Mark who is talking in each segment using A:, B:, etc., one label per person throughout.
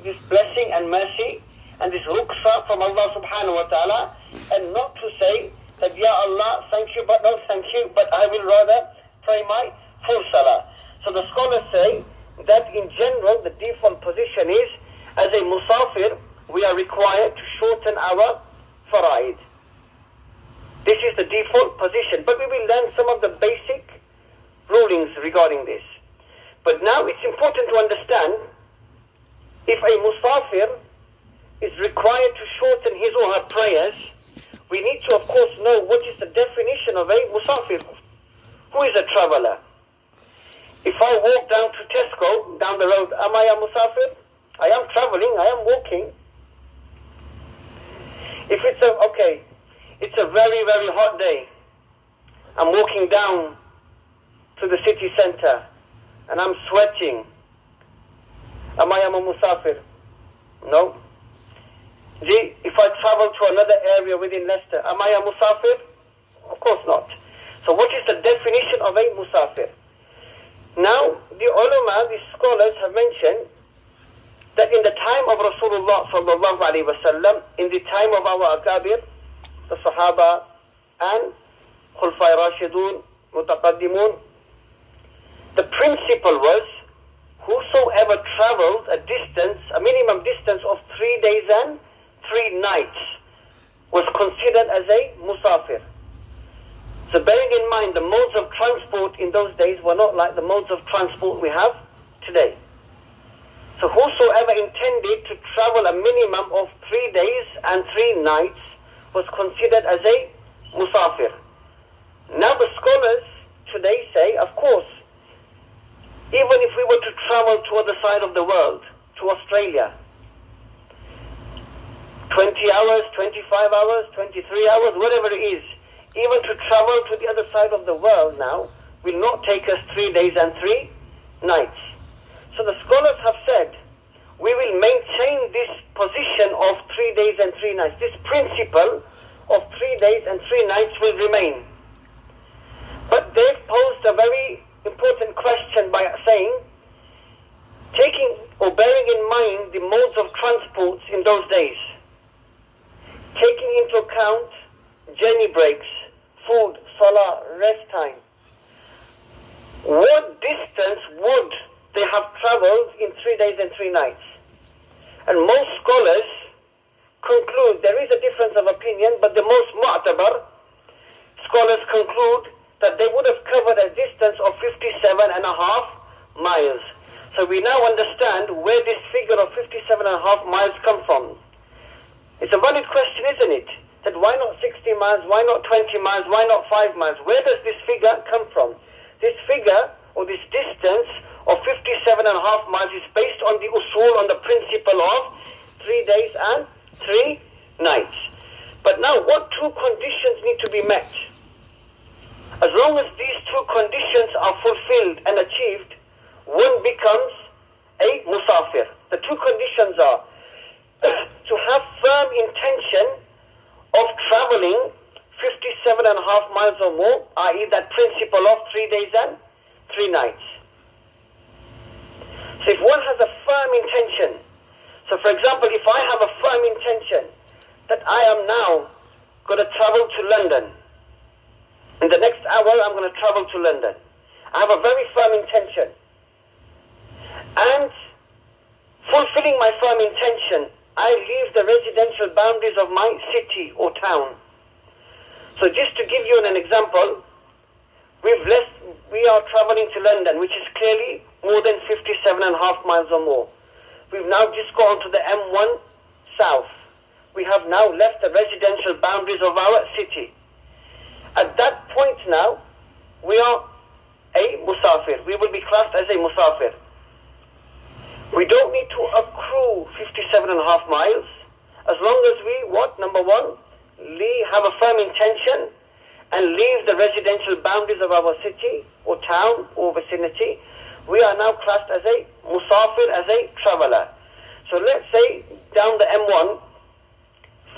A: this blessing and mercy and this ruqsa from Allah subhanahu wa ta'ala, and not to say that, Ya Allah, thank you, but no thank you, but I will rather pray my full salah. So the scholars say that in general the default position is, as a musafir, we are required to shorten our fara'id. This is the default position, but we will learn some of the basic rulings regarding this. But now it's important to understand, if a musafir is required to shorten his or her prayers, we need to of course know what is the definition of a musafir. Who is a traveler? If I walk down to Tesco, down the road, am I a musafir? I am traveling, I am walking. If it's a very, very hot day, I'm walking down to the city center and I'm sweating, am I a musafir? No. If I travel to another area within Leicester, am I a musafir? Of course not. So what is the definition of a musafir? Now, the ulama, the scholars have mentioned that in the time of Rasulullah sallallahu alaihi wasallam, in the time of our akabir, the Sahaba and Khulfai Rashidun, Mutaqaddimun, the principle was, whosoever travelled a distance, a minimum distance of 3 days and 3 nights, was considered as a musafir. So bearing in mind the modes of transport in those days were not like the modes of transport we have today. So whosoever intended to travel a minimum of 3 days and 3 nights was considered as a musafir. Now the scholars today say, of course, even if we were to travel to the other side of the world, to Australia, 20 hours, 25 hours, 23 hours, whatever it is, even to travel to the other side of the world now will not take us 3 days and 3 nights. So the scholars have said, we will maintain this position of 3 days and 3 nights. This principle of 3 days and 3 nights will remain. But they've posed a very important question by saying, taking or bearing in mind the modes of transports in those days, taking into account journey breaks, food, salah, rest time, what distance would they have travelled in 3 days and 3 nights? And most scholars conclude, there is a difference of opinion, but the most mu'tabar scholars conclude that they would have covered a distance of 57.5 miles. So we now understand where this figure of 57.5 miles come from. It's a valid question, isn't it? That why not 60 miles, why not 20 miles, why not 5 miles? Where does this figure come from? This figure, or this distance of 57.5 miles, is based on the usul, on the principle of 3 days and 3 nights. But now, what 2 conditions need to be met? As long as these 2 conditions are fulfilled and achieved, one becomes a musafir. The 2 conditions are to have firm intention of travelling 57.5 miles or more, i.e. that principle of 3 days and 3 nights. So if one has a firm intention, so for example, if I have a firm intention that I am now going to travel to London, in the next hour I'm going to travel to London, I have a very firm intention, and fulfilling my firm intention, I leave the residential boundaries of my city or town. So just to give you an example, we are traveling to London, which is clearly more than 57.5 miles or more. We've now just gone to the M1 south. We have now left the residential boundaries of our city. At that point now, we are a musafir. We will be classed as a musafir. We don't need to accrue 57.5 miles, as long as we, number one, have a firm intention and leave the residential boundaries of our city or town or vicinity. We are now classed as a musafir, as a traveller. So let's say down the M1,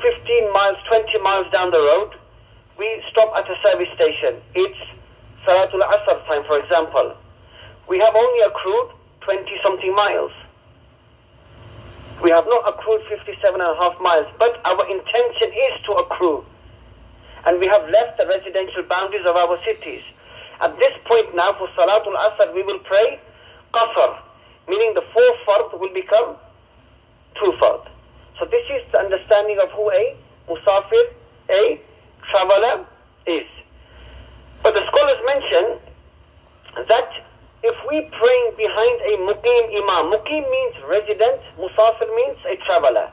A: 15 miles, 20 miles down the road, we stop at a service station. It's Salatul Asr time, for example. We have only accrued 20-something miles. We have not accrued 57.5 miles, but our intention is to accrue. And we have left the residential boundaries of our cities. At this point now, for Salatul Asr, we will pray Qasr, meaning the 4 fard will become 2 fard. So this is the understanding of who a musafir, a traveler is. But the scholars mention that if we praying behind a muqim imam, muqim means resident, musafir means a traveler.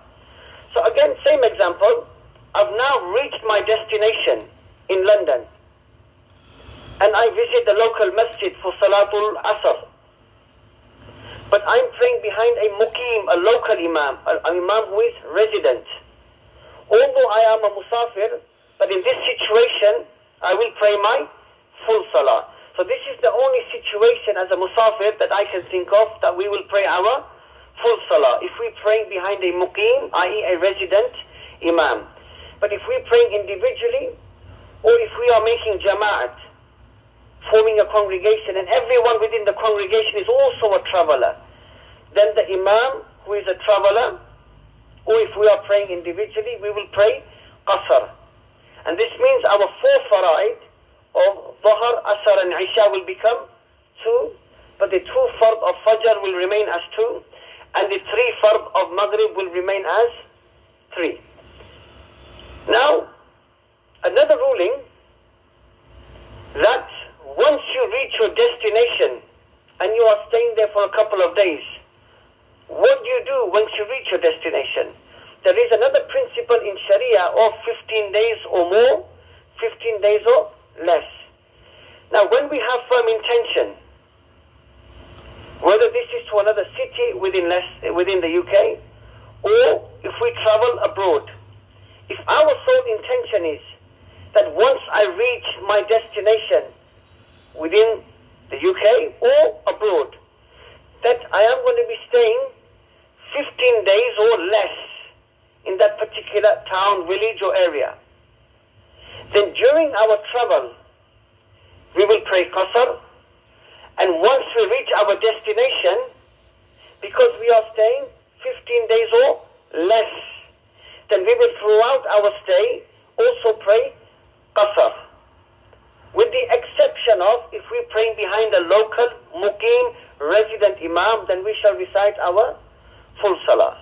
A: So again, same example, I've now reached my destination in London and I visit the local masjid for Salatul Asr. But I'm praying behind a muqim, a local imam, an imam who is resident. Although I am a musafir, but in this situation, I will pray my full salah. So this is the only situation as a musafir that I can think of that we will pray our full salah. If we praying behind a muqim, i.e. a resident imam. But if we're praying individually, or if we are making jama'at, forming a congregation, and everyone within the congregation is also a traveler, then the imam, who is a traveler, or if we are praying individually, we will pray Qasr. And this means our 4 fara'id of Dhuhr, Asr and Isha will become 2, but the 2 fard of Fajr will remain as 2, and the 3 fard of Maghrib will remain as 3. Now, another ruling, that once you reach your destination and you are staying there for a couple of days, what do you do once you reach your destination? There is another principle in Sharia of 15 days or more, 15 days or less. Now, when we have firm intention, whether this is to another city within the UK, or if we travel abroad, if our sole intention is that once I reach my destination within the UK or abroad, that I am going to be staying 15 days or less in that particular town, village or area, then during our travel, we will pray Qasr, and once we reach our destination, because we are staying 15 days or less, then we will throughout our stay also pray Qasr. With the exception of if we praying behind a local muqim resident imam, then we shall recite our full salah.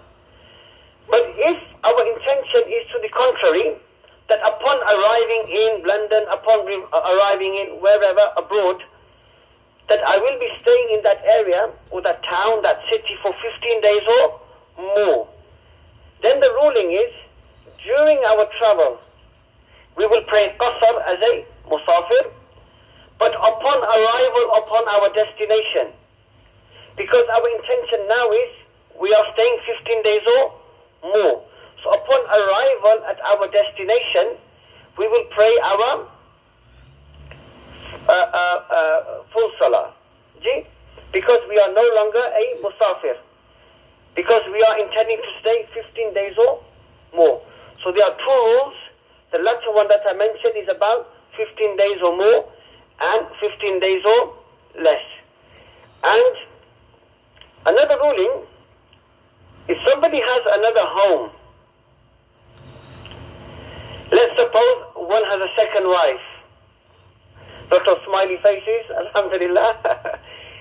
A: But if our intention is to the contrary, that upon arriving in London, upon arriving in wherever abroad, that I will be staying in that area or that town, that city for 15 days or more, then the ruling is, during our travel, we will pray Qasr as a musafir, but upon arrival upon our destination, because our intention now is we are staying 15 days or more. So upon arrival at our destination, we will pray our full salah. Because we are no longer a musafir. Because we are intending to stay 15 days or more. So there are 2 rules. The latter one that I mentioned is about 15 days or more and 15 days or less. And another ruling, if somebody has another home, let's suppose one has a second wife. Lots of smiley faces, alhamdulillah.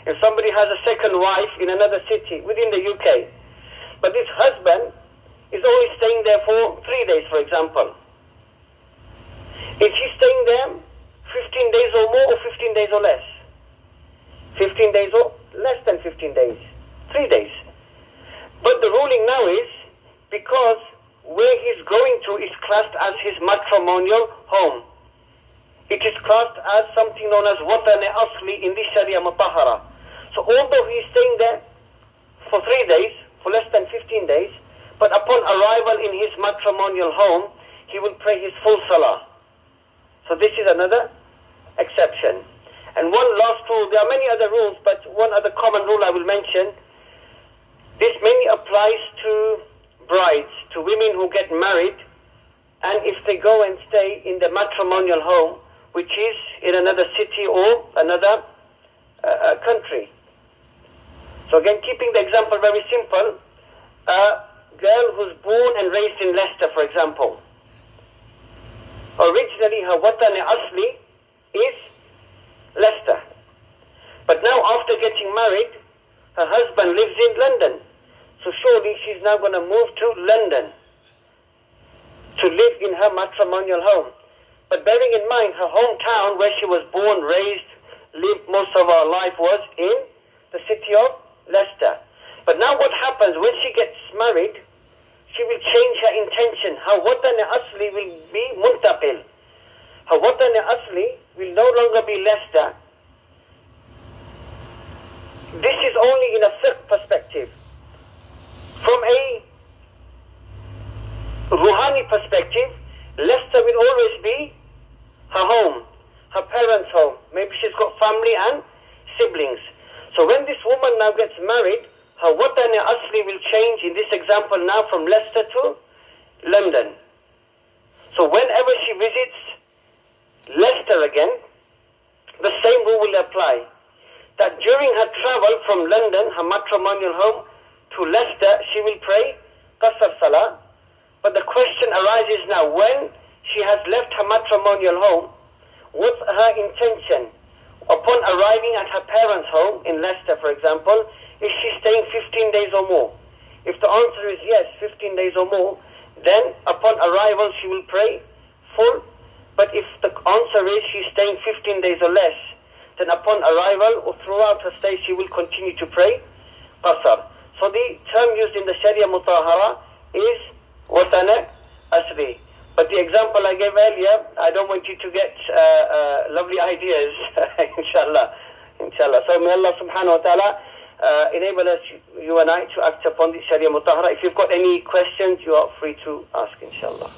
A: If somebody has a second wife in another city within the UK, but this husband is only staying there for 3 days, for example. Is he staying there 15 days or more, or 15 days or less? 15 days or less than 15 days. 3 days. But the ruling now is, because where he's going to is classed as his matrimonial home. It is classed as something known as watan asli in the Sharia Mutahara. So although he is staying there for 3 days, for less than 15 days, but upon arrival in his matrimonial home, he will pray his full salah. So this is another exception. And one last rule, there are many other rules, but one other common rule I will mention. This mainly applies to brides, to women who get married, and if they go and stay in the matrimonial home, which is in another city or another country. So again, keeping the example very simple, girl who's born and raised in Leicester, for example. Originally, her watan asli is Leicester. But now after getting married, her husband lives in London. So surely she's now going to move to London to live in her matrimonial home. But bearing in mind, her hometown where she was born, raised, lived most of her life was in the city of Leicester. But now what happens, when she gets married, she will change her intention. Her watan asli will be muntaqil. Her watan asli will no longer be Leicester. This is only in a fiqh perspective. From a ruhani perspective, Leicester will always be her home, her parents' home. Maybe she's got family and siblings. So when this woman now gets married, her watan asli will change, in this example now, from Leicester to London. So whenever she visits Leicester again, the same rule will apply. That during her travel from London, her matrimonial home, to Leicester, she will pray Qasr salah. But the question arises now, when she has left her matrimonial home, what's her intention? Upon arriving at her parents' home in Leicester, for example, is she staying 15 days or more? If the answer is yes, 15 days or more, then upon arrival she will pray full. But if the answer is she's staying 15 days or less, then upon arrival or throughout her stay she will continue to pray Qasr. So the term used in the Sharia Mutahara is Watana Asri. But the example I gave earlier, I don't want you to get lovely ideas, inshallah. Inshallah. So may Allah subhanahu wa ta'ala enable us, you and I, to act upon the Sharia Mutahara. If you've got any questions, you are free to ask, inshallah.